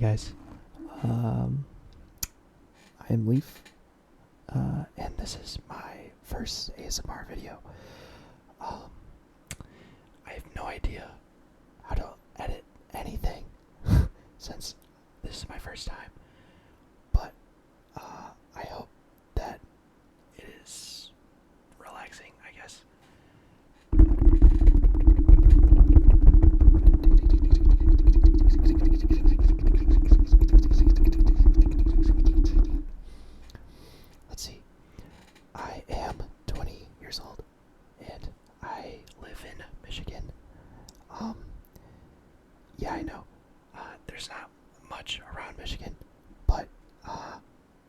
guys. Um, I'm Leaf, and this is my first ASMR video. Um, I have no idea how to edit anything since this is my first time, but I hope that it is relaxing, I guess. Let's see. I am 20 years old, and I live in Michigan. Um, yeah, I know. There's not much around Michigan, but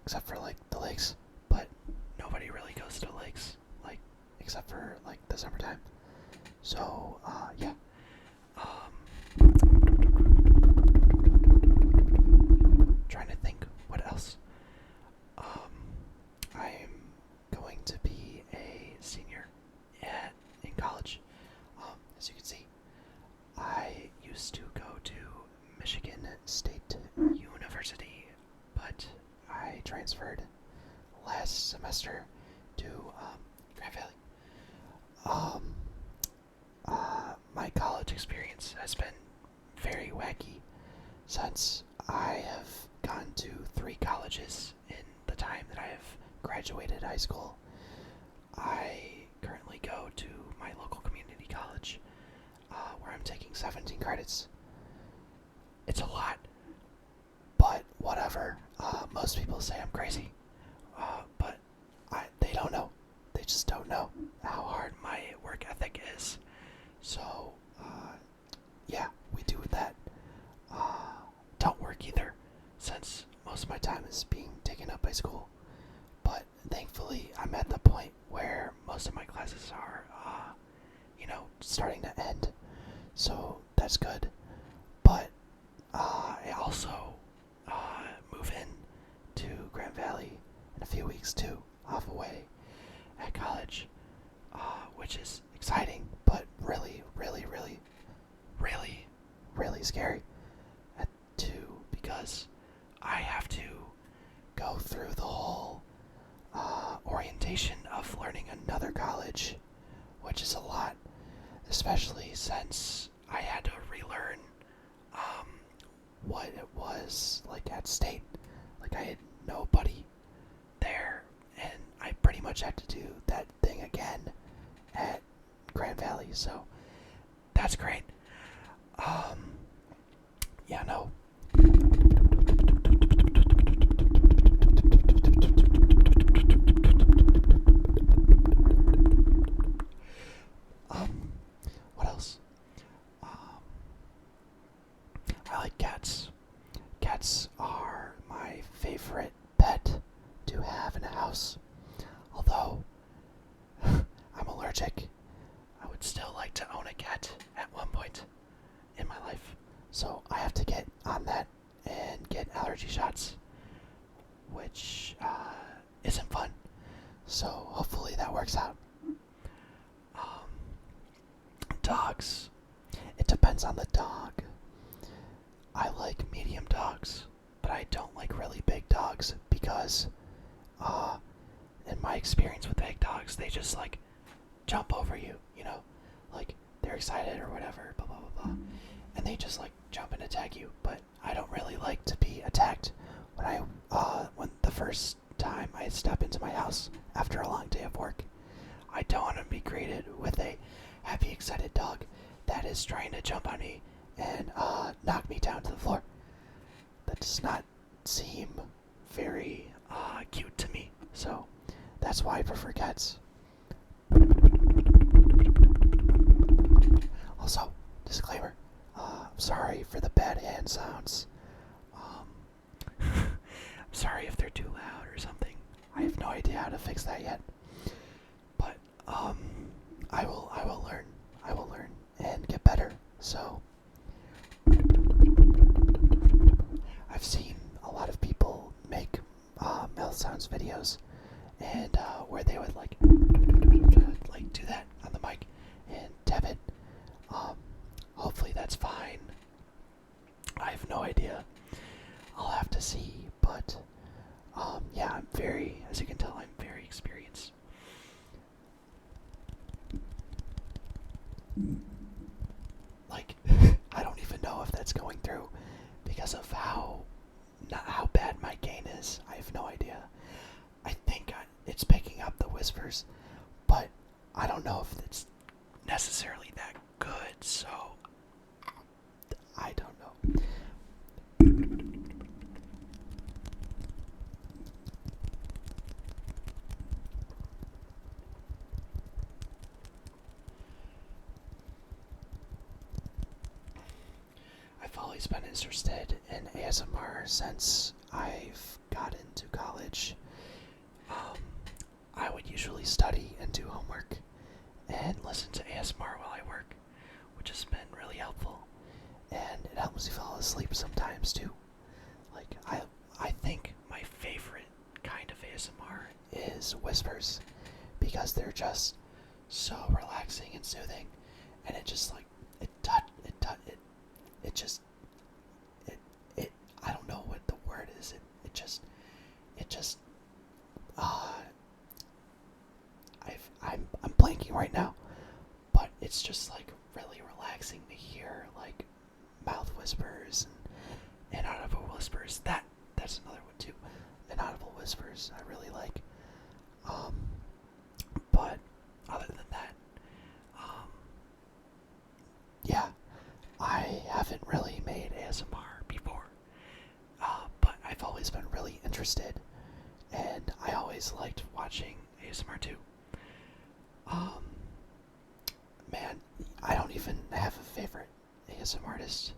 except for like the lakes. But nobody really goes to the lakes, like except for like the summertime. So yeah. Trying to think what else. I'm going to be a senior in college. As you can see, I used to go to Michigan State University, but I transferred last semester to Grand Valley. My college experience has been very wacky since I have gone to 3 colleges in the time that I have graduated high school. I currently go to my local community college, where I'm taking 17 credits. It's a lot, but whatever. Most people say I'm crazy, but they don't know. They just don't know how hard my work ethic is. So, yeah, we do that. Don't work either, since most of my time is being taken up by school. But thankfully, I'm at the point where most of my classes are, starting to end. So that's good. But I also move in to Grand Valley in a few weeks too, off away at college, which is exciting, but really, really, really, really, really scary too, because I have to go through the whole orientation of learning another college, which is a lot, especially since I had to relearn what it was like at state. Like, I had nobody there, and I pretty much had to do that thing again at Grand Valley, so that's great. Yeah, no. What else? I like cats. Cats are my favorite pet to have in a house. Although I'm allergic, I would still like to own a cat at one point in my life. So I have to get on that and get allergy shots, which isn't fun. So hopefully that works out. Dogs. It depends on the dog. I like medium dogs, but I don't like really big dogs because, in my experience with big dogs, they just like jump over you, like they're excited or whatever, blah blah blah blah, and they just like jump and attack you. But I don't really like to be attacked when the first time I step into my house after a long day of work. I don't want to be greeted with a happy, excited dog that is trying to jump on me and knock me down to the floor. That does not seem very cute to me. So that's why I prefer cats. Also, disclaimer, I'm sorry for the bad hand sounds. I'm sorry if they're too loud or something. I have no idea how to fix that yet. But I will learn. I will learn and get better. So I've seen a lot of people make mouth sounds videos, and where they would like do that on the mic and tap it. Hopefully that's fine. I have no idea. because of how not how bad my gain is. I have no idea. I think it's picking up the whispers, but I don't know if it's necessarily that good, so I don't know. I've always been interested in ASMR since I've got into college. Um, I would usually study and do homework and listen to ASMR while I work, which has been really helpful. And it helps me fall asleep sometimes too. Like I think my favorite kind of ASMR is whispers because they're just so relaxing and soothing, and it just like it just it it I don't know what the word is. It just uh I'm blanking right now, but it's just like really relaxing to hear like mouth whispers and inaudible whispers. That's another one too. Inaudible whispers I really like. Um, but other than that, um, yeah, I haven't really made ASMR before, but I've always been really interested, and I always liked watching ASMR too. Um, man, I don't even have a favorite ASMR artist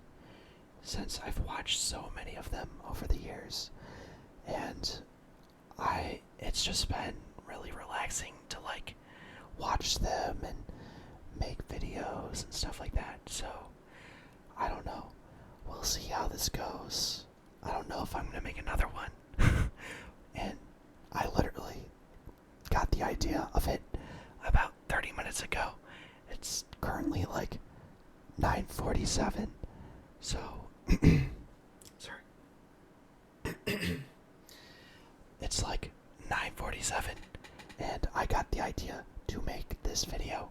since I've watched so many of them over the years, and it's just been really relaxing to like watch them and make videos and stuff like that. So I don't know. We'll see how this goes. I don't know if I'm gonna make another one. And I literally got the idea of it about 30 minutes ago. It's currently like 9:47. So sorry. It's like 9:47 and I got the idea to make this video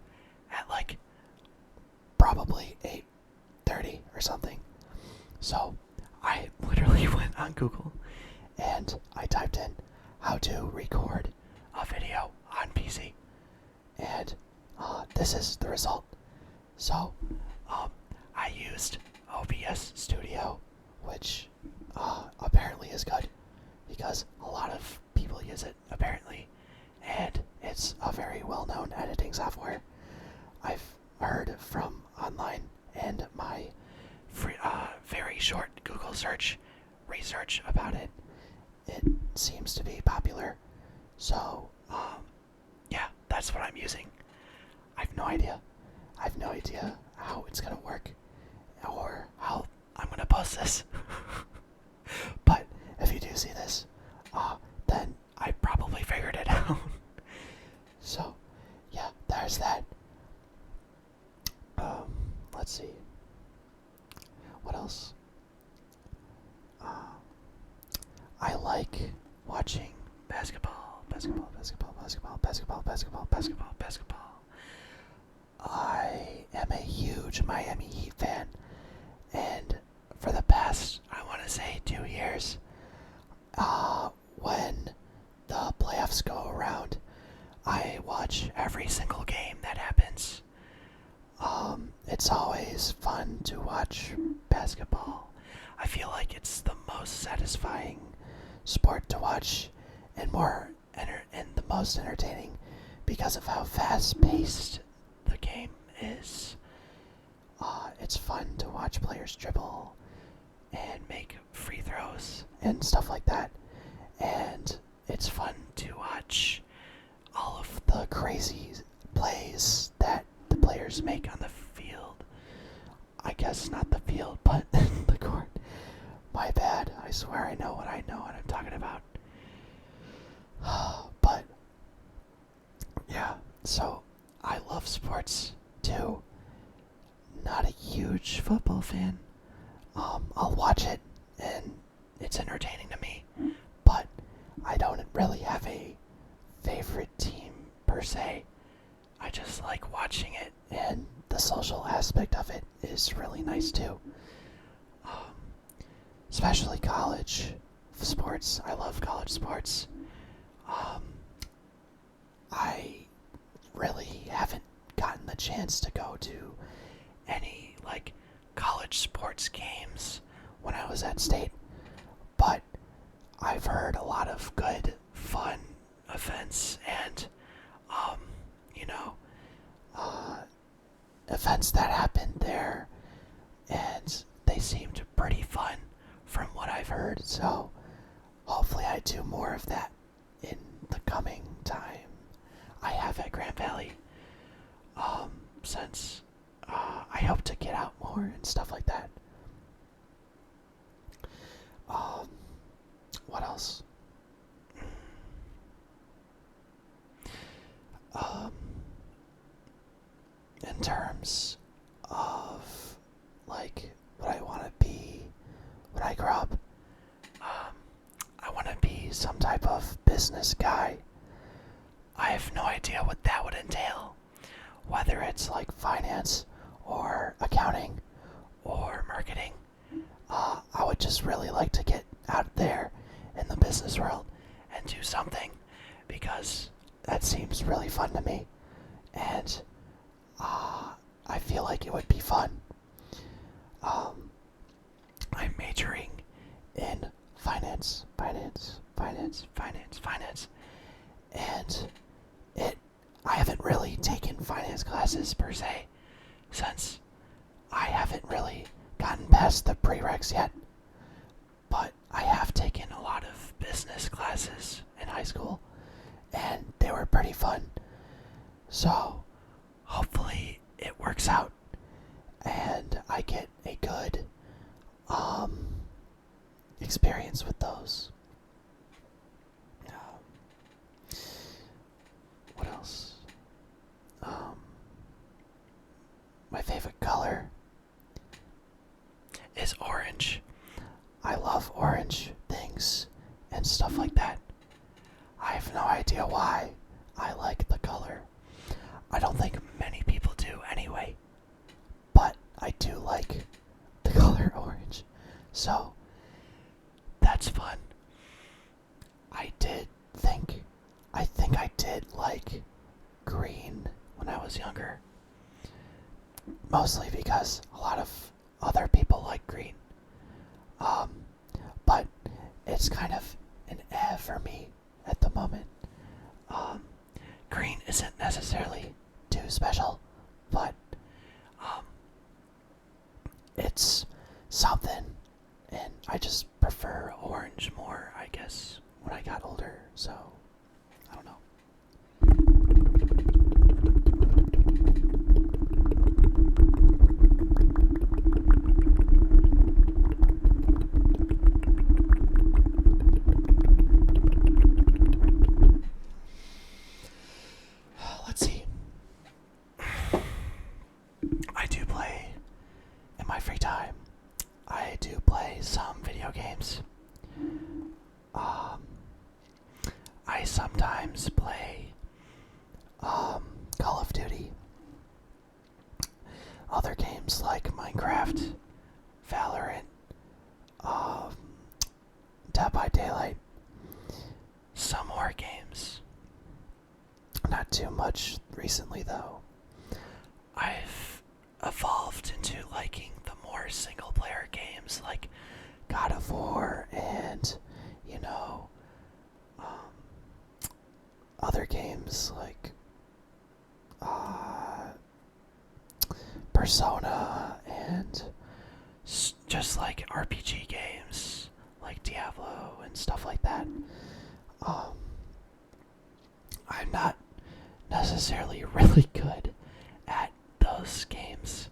at like probably 8:30 or something. So I literally went on Google and I typed in how to record a video on PC, and this is the result. So I used OBS Studio, which apparently is good because a lot of people use it apparently, and it's a very well-known editing software. I've heard from online and my very short Google search research about it. It seems to be popular, so yeah, that's what I'm using. I've no idea. I've no idea how it's gonna work or how I'm gonna post this. But if you do see this, then I probably figured it out. So, yeah, there's that. Let's see. What else? I like watching basketball. I am a huge Miami Heat fan, and for the past, I want to say 2 years, when the playoffs go around, I watch every single game that happens. It's always fun to watch basketball. I feel like it's the most satisfying sport to watch and and the most entertaining because of how fast-paced the game is. It's fun to watch players dribble and make free throws and stuff like that. And it's fun to watch all of the crazy plays that the players make on the field. I guess not the field, but the court. My bad. I swear I know what I'm talking about. But yeah, so I love sports too. Not a huge football fan. I'll watch it and it's entertaining to me, but I don't really have a favorite team per se. I just like watching it, and the social aspect of it is really nice too. Um, especially college sports. I love college sports. Um, I really haven't gotten the chance to go to any like college sports games when I was at state, but I've heard a lot of good, fun events and um, you know, uh, events that happened there, and they seemed pretty fun from what I've heard. So hopefully I do more of that in the coming time I have at Grand Valley. Since I hope to get out more and stuff like that. Um, what else? Um, in terms of like what I want to be when I grow up, I want to be some type of business guy. I have no idea what that would entail, whether it's like finance or accounting or marketing. I would just really like to get out there in the business world and do something because that seems really fun to me, and I feel like it would be fun. I'm majoring in finance, and I haven't really taken finance classes per se, since I haven't really gotten past the prereqs yet, but I have taken a lot of business classes in high school, and they were pretty fun. So hopefully it works out, and I get a good experience with those. What else? My favorite color is orange. I love orange things and stuff like that. I have no idea why I like the color. I don't think many people do anyway, but I do like the color orange. So that's fun. I think I did like green when I was younger. Mostly because a lot of other people like green. But it's kind of an for me at the moment. Green isn't necessarily too special, but it's something, and I just prefer orange more, I guess, when I got older, so I don't know. Let's see. I do play in my free time. I do play some video games. I sometimes play Call of Duty. Other games like Minecraft, Valorant, Dead by Daylight. Some more games. Not too much recently though. I've evolved into liking the more single player games like God of War and, other games like Persona and just like RPG games like Diablo and stuff like that. I'm not necessarily really good at those games.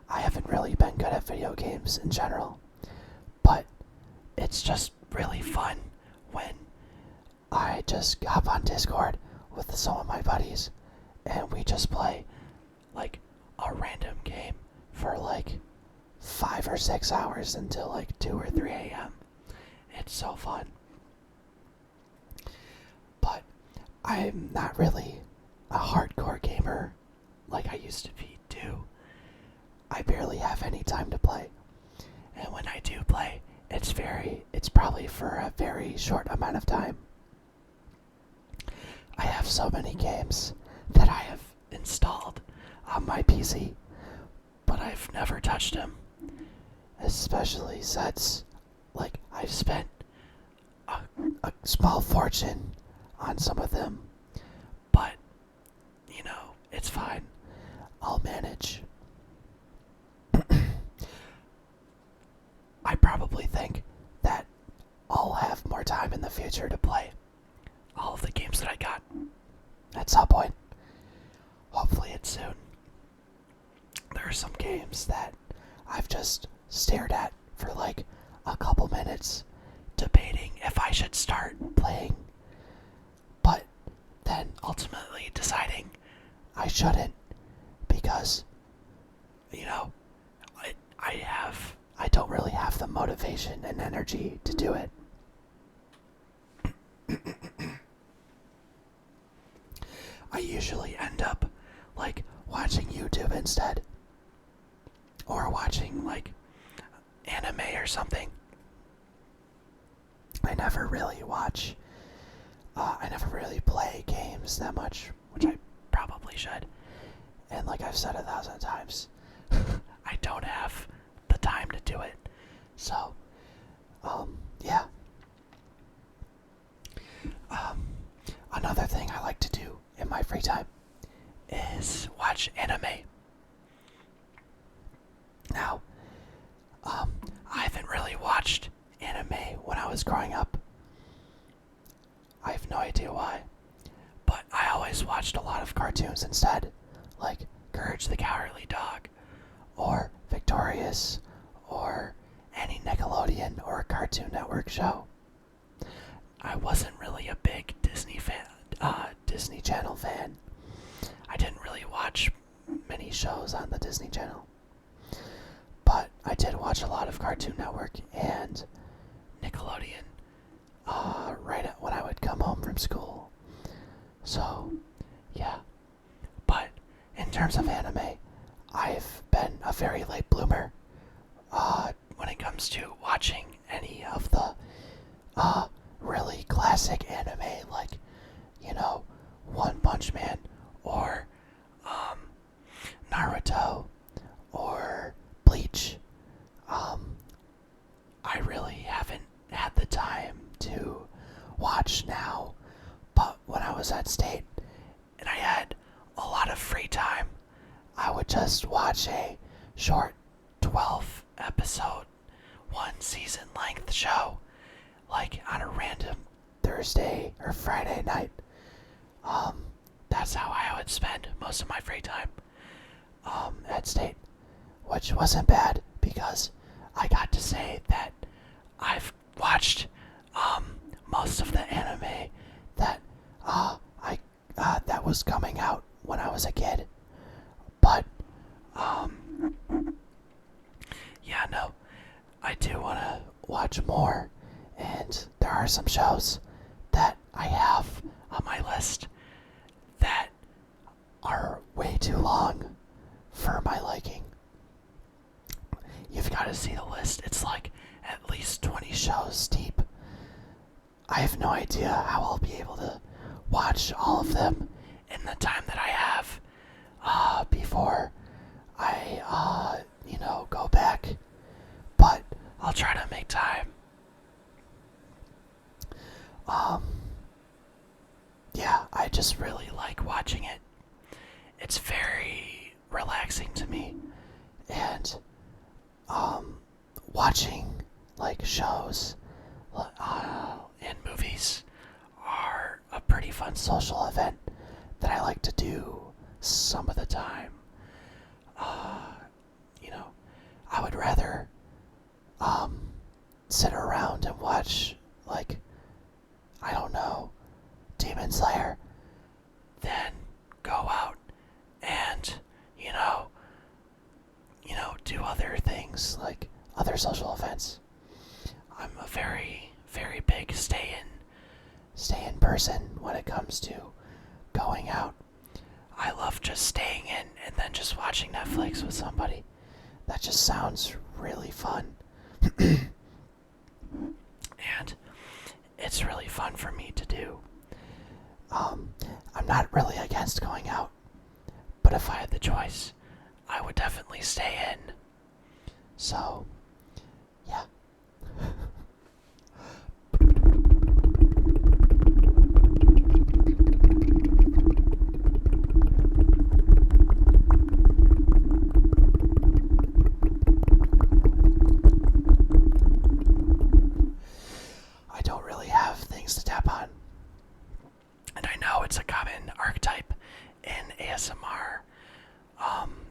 I haven't really been good at video games in general, but it's just really fun when I just hop on Discord with some of my buddies and we just play like a random game for like 5 or 6 hours until like 2 or 3 a.m. It's so fun. But I'm not really a hardcore gamer like I used to be too. I barely have any time to play. And when I do play, It's probably for a very short amount of time. I have so many games that I have installed on my PC, but I've never touched them. Especially since, like, I've spent a small fortune on some of them. But, it's fine. I'll manage. I probably think that I'll have more time in the future to play all of the games that I got at some point. Hopefully it's soon. There are some games that I've just stared at for like a couple minutes, debating if I should start playing, but then ultimately deciding I shouldn't because, I don't really have the motivation and energy to do it. I usually end up like watching YouTube instead, or watching like anime or something. I never really play games that much, which I probably should. And like I've said 1,000 times, I don't have the time to do it. So, yeah. Another thing I like to do in my free time is watch anime. Now, I haven't really watched anime when I was growing up. I have no idea why. But I always watched a lot of cartoons instead, like Courage the Cowardly Dog, or Victorious, or any Nickelodeon or Cartoon Network show. I wasn't really a big Disney Channel fan. I didn't really watch many shows on the Disney Channel. But I did watch a lot of Cartoon Network and Nickelodeon right when I would come home from school. So, yeah. But in terms of anime, I've been a very late bloomer when it comes to watching any of the really classic anime, like, One Punch Man, or Naruto, or Bleach. I really haven't had the time to watch now, but when I was at state and I had a lot of free time, I would just watch a short 12 episode, one season length show, like on a random Thursday or Friday night. That's how I would spend most of my free time at state, which wasn't bad because I got to say that I've watched most of the anime that that was coming out when I was a kid. But yeah, no, I do want to watch more, and there are some shows that I have on my list that are way too long for my liking. You've got to see the list. It's like at least 20 shows deep. I have no idea how I'll be able to watch all of them in the time that I have before I, go back. But I'll try to make time. Yeah, I just really like watching it. It's very relaxing to me. And, watching, like, shows and movies are a pretty fun social event that I like to do some of the time. I would rather, sit around and watch, like, I don't know, Demon Slayer than go out and, do other things, like other social events. I'm a very, very big stay in person when it comes to going out. I love just staying in and then just watching Netflix with somebody. That just sounds really fun. it's really fun for me to do. I'm not really against going out, but if I had the choice, I would definitely stay in. So, yeah. I don't really have things to tap on. And I know it's a common archetype in ASMR,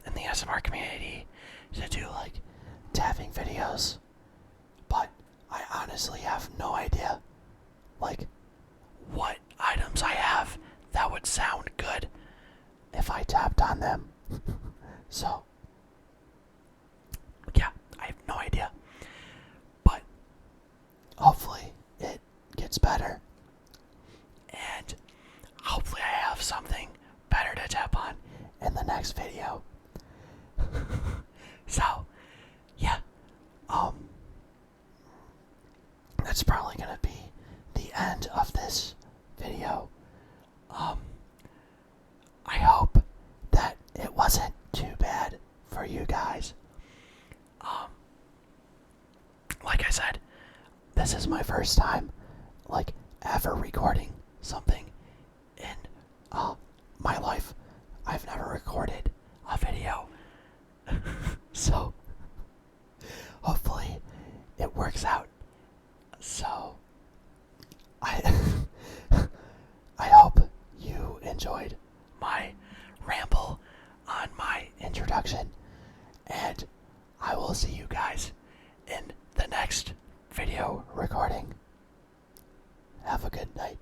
in the ASMR community, to do like tapping videos. But I honestly have no idea, like, what items I have that would sound good if I tapped on them. So, yeah, I have no idea. But hopefully it gets better. And hopefully I have something better to tap on in the next video. So, yeah, that's probably gonna be the end of this video. I hope that it wasn't too bad for you guys. Like I said, this is my first time, like, ever recording something in my life. I've never recorded a video. So, hopefully, it works out. So, I I hope you enjoyed my ramble on my introduction, and I will see you guys in the next video recording. Have a good night.